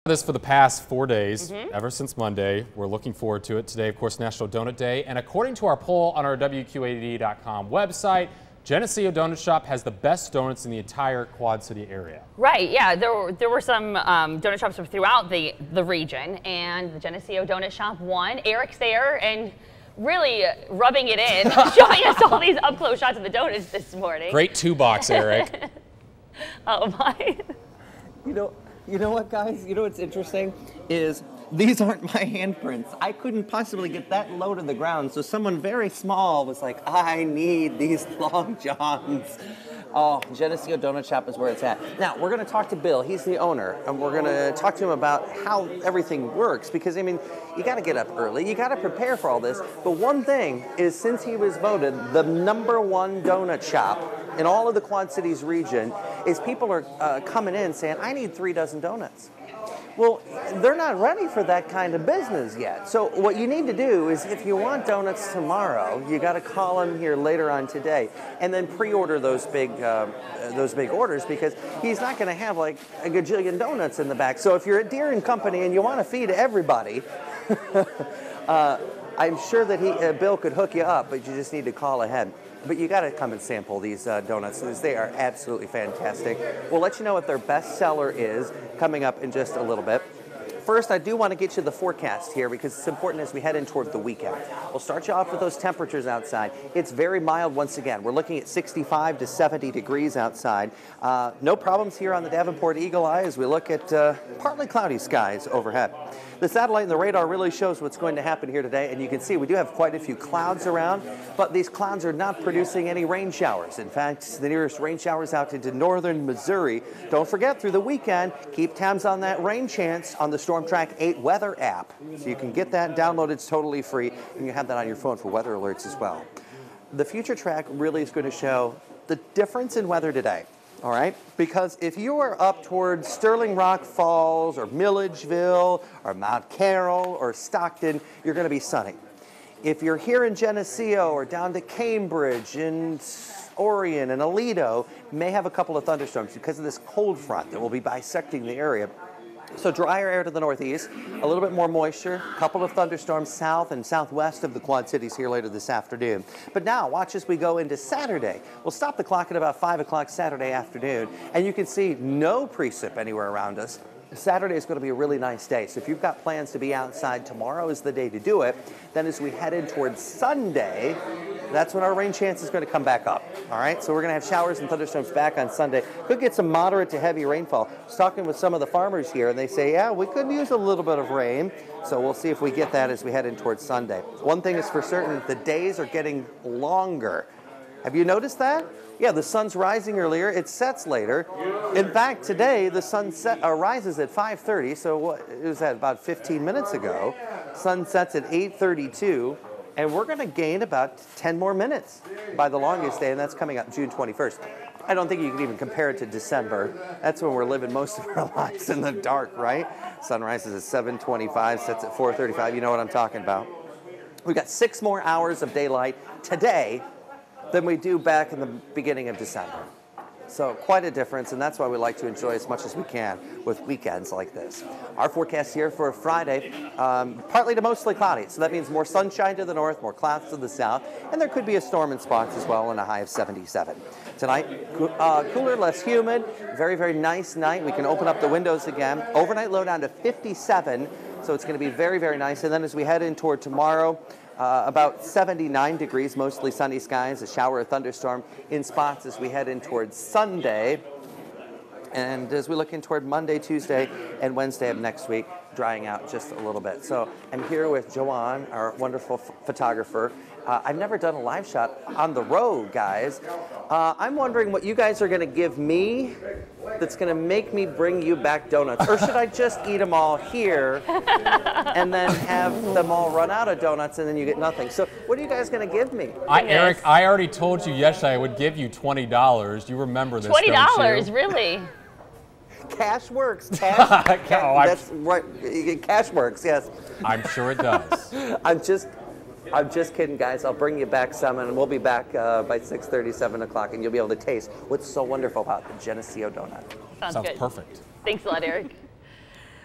This for the past 4 days, ever since Monday. We're looking forward to it. Today, of course, National Donut Day. And according to our poll on our WQAD.com website, Geneseo Donut Shop has the best donuts in the entire Quad City area. Right, yeah, there were some donut shops throughout the region, and the Geneseo Donut Shop won. Eric's there and really rubbing it in, showing us all these up-close shots of the donuts this morning. Great two-box, Eric. Oh my. You know what, guys? You know what's interesting is these aren't my handprints. I couldn't possibly get that low to the ground, so someone very small was like, I need these long johns. Oh, Geneseo Donut Shop is where it's at. Now, we're going to talk to Bill. He's the owner, and we're going to talk to him about how everything works, because, I mean, you got to get up early. You got to prepare for all this. But one thing is, since he was voted the #1 donut shop in all of the Quad Cities region, is people are coming in saying, I need 3 dozen donuts. Well, they're not ready for that kind of business yet. So what you need to do is, if you want donuts tomorrow, you got to call him here later on today, and then pre-order those big orders, because he's not going to have like a gajillion donuts in the back. So if you're at Deere and Company and you want to feed everybody, I'm sure that Bill could hook you up, but you just need to call ahead. But you got to come and sample these donuts, because they are absolutely fantastic. We'll let you know what their best seller is coming up in just a little bit. First, I do want to get you the forecast here, because it's important as we head in toward the weekend. We'll start you off with those temperatures outside. It's very mild once again. We're looking at 65 to 70 degrees outside. No problems here on the Davenport Eagle Eye as we look at partly cloudy skies overhead. The satellite and the radar really shows what's going to happen here today, and you can see we do have quite a few clouds around, but these clouds are not producing any rain showers. In fact, the nearest rain showers out into northern Missouri. Don't forget, through the weekend, keep tabs on that rain chance on the Storm Track 8 weather app. So you can get that downloaded. It's totally free, and you have that on your phone for weather alerts as well. The future track really is going to show the difference in weather today. All right, because if you are up towards Sterling Rock Falls or Milledgeville or Mount Carroll or Stockton, you're going to be sunny. If you're here in Geneseo or down to Cambridge and Orion and Aledo, you may have a couple of thunderstorms because of this cold front that will be bisecting the area. So drier air to the northeast, a little bit more moisture, a couple of thunderstorms south and southwest of the Quad Cities here later this afternoon. But now, watch as we go into Saturday. We'll stop the clock at about 5 o'clock Saturday afternoon, and you can see no precip anywhere around us. Saturday is going to be a really nice day. So if you've got plans to be outside, tomorrow is the day to do it. Then as we head in towards Sunday, that's when our rain chance is going to come back up. All right, so we're going to have showers and thunderstorms back on Sunday. Could get some moderate to heavy rainfall. I was talking with some of the farmers here, and they say, yeah, we could use a little bit of rain. So we'll see if we get that as we head in towards Sunday. One thing is for certain, the days are getting longer. Have you noticed that? Yeah, the sun's rising earlier, it sets later. In fact, today the sun rises at 5:30, so what was that, about 15 minutes ago? Sun sets at 8:32, and we're going to gain about 10 more minutes by the longest day, and that's coming up June 21st. I don't think you can even compare it to December. That's when we're living most of our lives in the dark, right? Sun rises at 7:25, sets at 4:35. You know what I'm talking about. We've got 6 more hours of daylight today than we do back in the beginning of December. So quite a difference, and that's why we like to enjoy as much as we can with weekends like this. Our forecast here for Friday, partly to mostly cloudy. So that means more sunshine to the north, more clouds to the south, and there could be a storm in spots as well, and a high of 77. Tonight, cooler, less humid, very, very nice night. We can open up the windows again. Overnight low down to 57, so it's going to be very, very nice. And then as we head in toward tomorrow, about 79 degrees, mostly sunny skies, a shower or thunderstorm in spots as we head in towards Sunday. And as we look in toward Monday, Tuesday, and Wednesday of next week, drying out just a little bit. So I'm here with Joanne, our wonderful photographer. I've never done a live shot on the road, guys. I'm wondering what you guys are going to give me that's going to make me bring you back donuts. Or should I just eat them all here and then have them all run out of donuts and then you get nothing? So what are you guys going to give me? Eric, I already told you yesterday I would give you $20. You remember this, $20, really? Cash works. That's right. Cash works, yes. I'm sure it does. I'm just kidding, guys. I'll bring you back some, and we'll be back by 6:30, 7 o'clock, and you'll be able to taste what's so wonderful about the Geneseo donut. Sounds good. Perfect. Thanks a lot, Eric.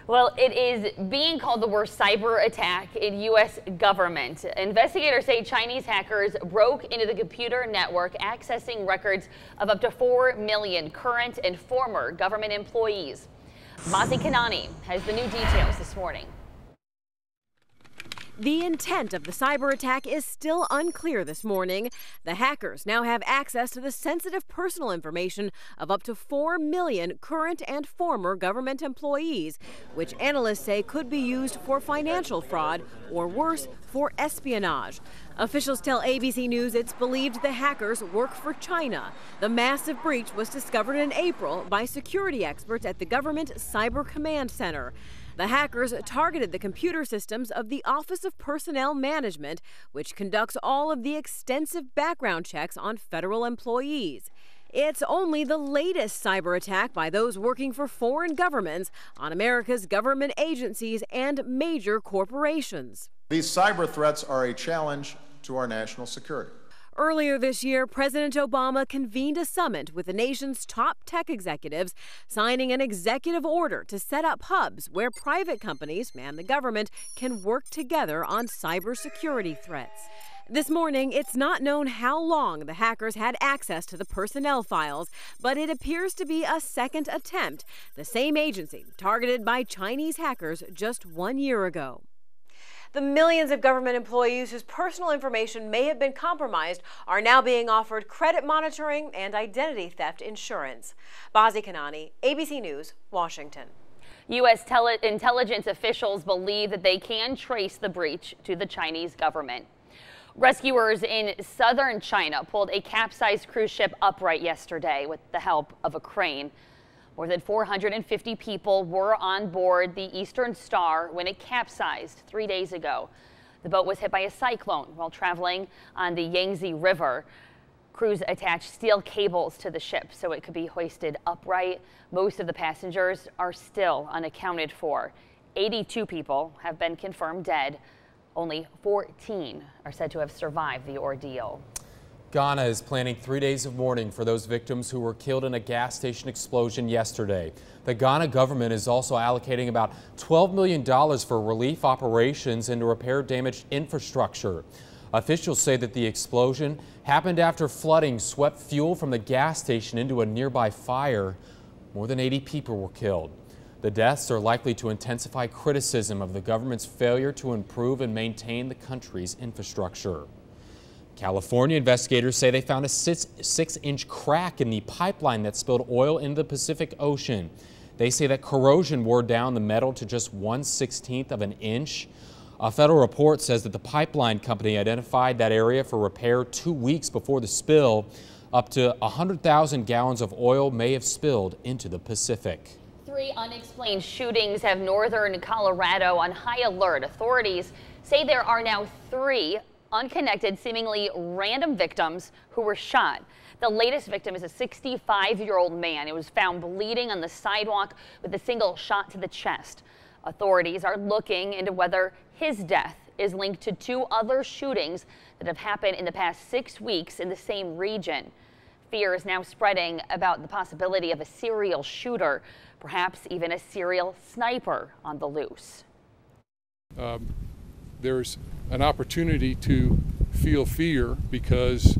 Well, it is being called the worst cyber attack in U.S. government. Investigators say Chinese hackers broke into the computer network, accessing records of up to 4 million current and former government employees. Mazi Kanani has the new details this morning. The intent of the cyber attack is still unclear this morning. The hackers now have access to the sensitive personal information of up to 4 million current and former government employees, which analysts say could be used for financial fraud or worse, for espionage. Officials tell ABC News it's believed the hackers work for China. The massive breach was discovered in April by security experts at the government Cyber Command Center. The hackers targeted the computer systems of the Office of Personnel Management, which conducts all of the extensive background checks on federal employees. It's only the latest cyber attack by those working for foreign governments on America's government agencies and major corporations. These cyber threats are a challenge to our national security. Earlier this year, President Obama convened a summit with the nation's top tech executives, signing an executive order to set up hubs where private companies and the government can work together on cybersecurity threats. This morning, it's not known how long the hackers had access to the personnel files, but it appears to be a second attempt, the same agency targeted by Chinese hackers just 1 year ago. The millions of government employees whose personal information may have been compromised are now being offered credit monitoring and identity theft insurance. Mazi Kanani, ABC News, Washington. U.S. intelligence officials believe that they can trace the breach to the Chinese government. Rescuers in southern China pulled a capsized cruise ship upright yesterday with the help of a crane. More than 450 people were on board the Eastern Star when it capsized 3 days ago. The boat was hit by a cyclone while traveling on the Yangtze River. Crews attached steel cables to the ship so it could be hoisted upright. Most of the passengers are still unaccounted for. 82 people have been confirmed dead. Only 14 are said to have survived the ordeal. Ghana is planning 3 days of mourning for those victims who were killed in a gas station explosion yesterday. The Ghana government is also allocating about $12 million for relief operations and to repair damaged infrastructure. Officials say that the explosion happened after flooding swept fuel from the gas station into a nearby fire. More than 80 people were killed. The deaths are likely to intensify criticism of the government's failure to improve and maintain the country's infrastructure. California investigators say they found a 6-inch crack in the pipeline that spilled oil into the Pacific Ocean. They say that corrosion wore down the metal to just 1/16 of an inch. A federal report says that the pipeline company identified that area for repair 2 weeks before the spill. Up to 100,000 gallons of oil may have spilled into the Pacific. 3 unexplained shootings have northern Colorado on high alert. Authorities say there are now 3 unconnected, seemingly random victims who were shot. The latest victim is a 65-year-old man. He was found bleeding on the sidewalk with a single shot to the chest. Authorities are looking into whether his death is linked to 2 other shootings that have happened in the past 6 weeks in the same region. Fear is now spreading about the possibility of a serial shooter, perhaps even a serial sniper on the loose. There's an opportunity to feel fear because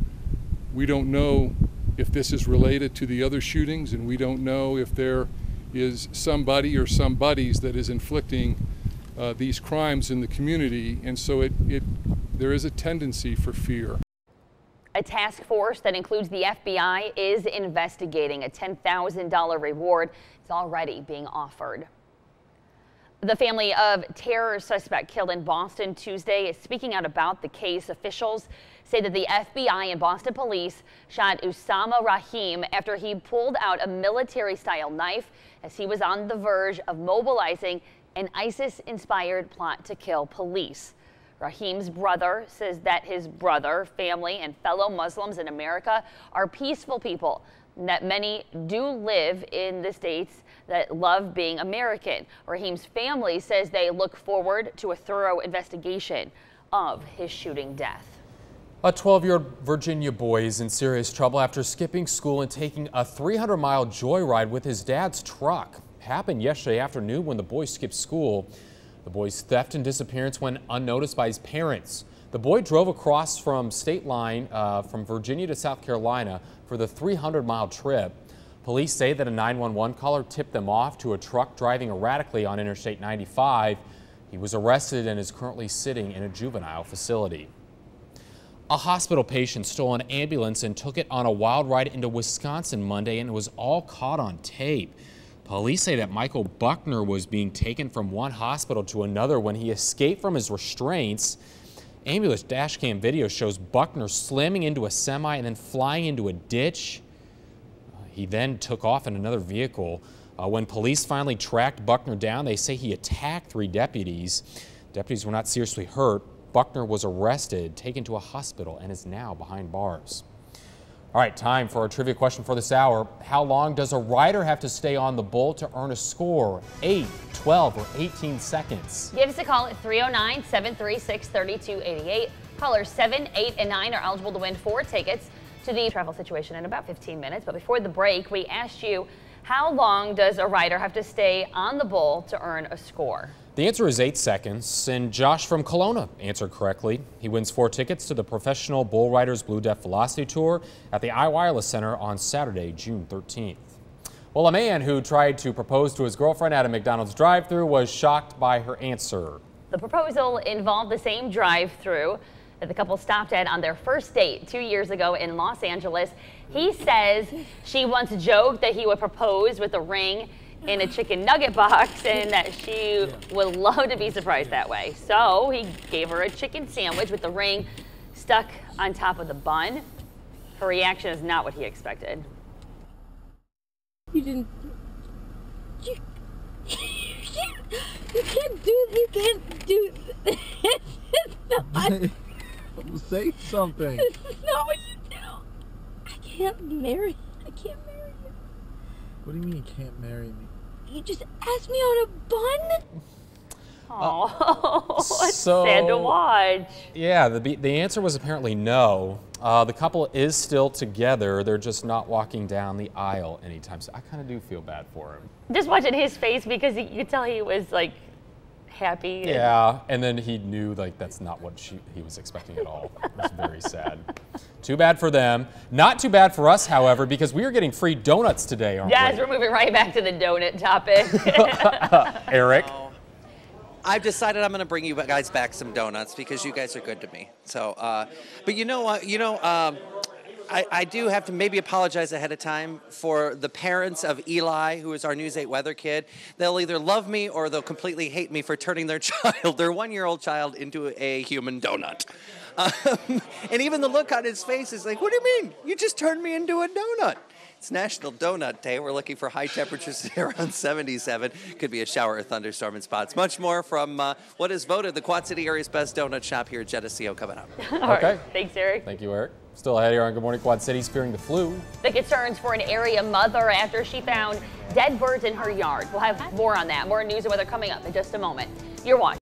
we don't know if this is related to the other shootings, and we don't know if there is somebody or some buddies that is inflicting these crimes in the community, and so there is a tendency for fear. A task force that includes the FBI is investigating. A $10,000 reward is already being offered. The family of terror suspect killed in Boston Tuesday is speaking out about the case. Officials say that the FBI and Boston police shot Usama Rahim after he pulled out a military-style knife as he was on the verge of mobilizing an ISIS-inspired plot to kill police. Rahim's brother says that his brother, family, and fellow Muslims in America are peaceful people, and that many do live in the states that love being American. Rahim's family says they look forward to a thorough investigation of his shooting death. A 12-year-old Virginia boy is in serious trouble after skipping school and taking a 300-mile joyride with his dad's truck. happened yesterday afternoon when the boy skipped school. The boy's theft and disappearance went unnoticed by his parents. The boy drove across from state line from Virginia to South Carolina for the 300-mile trip. Police say that a 911 caller tipped them off to a truck driving erratically on Interstate 95. He was arrested and is currently sitting in a juvenile facility. A hospital patient stole an ambulance and took it on a wild ride into Wisconsin Monday, and it was all caught on tape. Police say that Michael Buckner was being taken from one hospital to another when he escaped from his restraints. Ambulance dash cam video shows Buckner slamming into a semi and then flying into a ditch. He then took off in another vehicle. When police finally tracked Buckner down, they say he attacked 3 deputies. Deputies were not seriously hurt. Buckner was arrested, taken to a hospital, and is now behind bars. All right, time for our trivia question for this hour. How long does a rider have to stay on the bull to earn a score? 8, 12, or 18 seconds? Give us a call at 309-736-3288. Callers 7, 8, and 9 are eligible to win 4 tickets to the travel situation in about 15 minutes. But before the break, we asked you, how long does a rider have to stay on the bull to earn a score? The answer is 8 seconds, and Josh from Kelowna answered correctly. He wins 4 tickets to the Professional Bull Riders Blue Def Velocity Tour at the iWireless Center on Saturday, June 13th. Well, a man who tried to propose to his girlfriend at a McDonald's drive-thru was shocked by her answer. The proposal involved the same drive-thru that the couple stopped at on their first date 2 years ago in Los Angeles. He says she once joked that he would propose with a ring in a chicken nugget box and that she would love to be surprised that way. So he gave her a chicken sandwich with the ring stuck on top of the bun. Her reaction is not what he expected. You didn't. You can't do this. No, say something. This is not what you do. I can't marry you. What do you mean you can't marry me? You just asked me on a bun? Oh, it's sad to watch. Yeah, the answer was apparently no. The couple is still together. They're just not walking down the aisle anytime soon. I kind of do feel bad for him. Just watching his face, because you could tell he was like happy. Yeah, and then he knew like that's not what he was expecting at all. It was very sad. Too bad for them. Not too bad for us, however, because we are getting free donuts today, aren't we? Yes, we're moving right back to the donut topic. Eric? I've decided I'm going to bring you guys back some donuts because you guys are good to me. So, but you know what? I do have to maybe apologize ahead of time for the parents of Eli, who is our News 8 weather kid. They'll either love me or they'll completely hate me for turning their child, their 1-year-old child, into a human donut. And even the look on his face is like, what do you mean? You just turned me into a donut. It's National Donut Day. We're looking for high temperatures around 77. Could be a shower or thunderstorm in spots. Much more from what is voted the Quad City area's best donut shop here at Geneseo coming up. All right. Thanks, Eric. Thank you, Eric. Still ahead here on Good Morning Quad City, fearing the flu. The concerns for an area mother after she found dead birds in her yard. We'll have more on that. More news and weather coming up in just a moment. You're watching.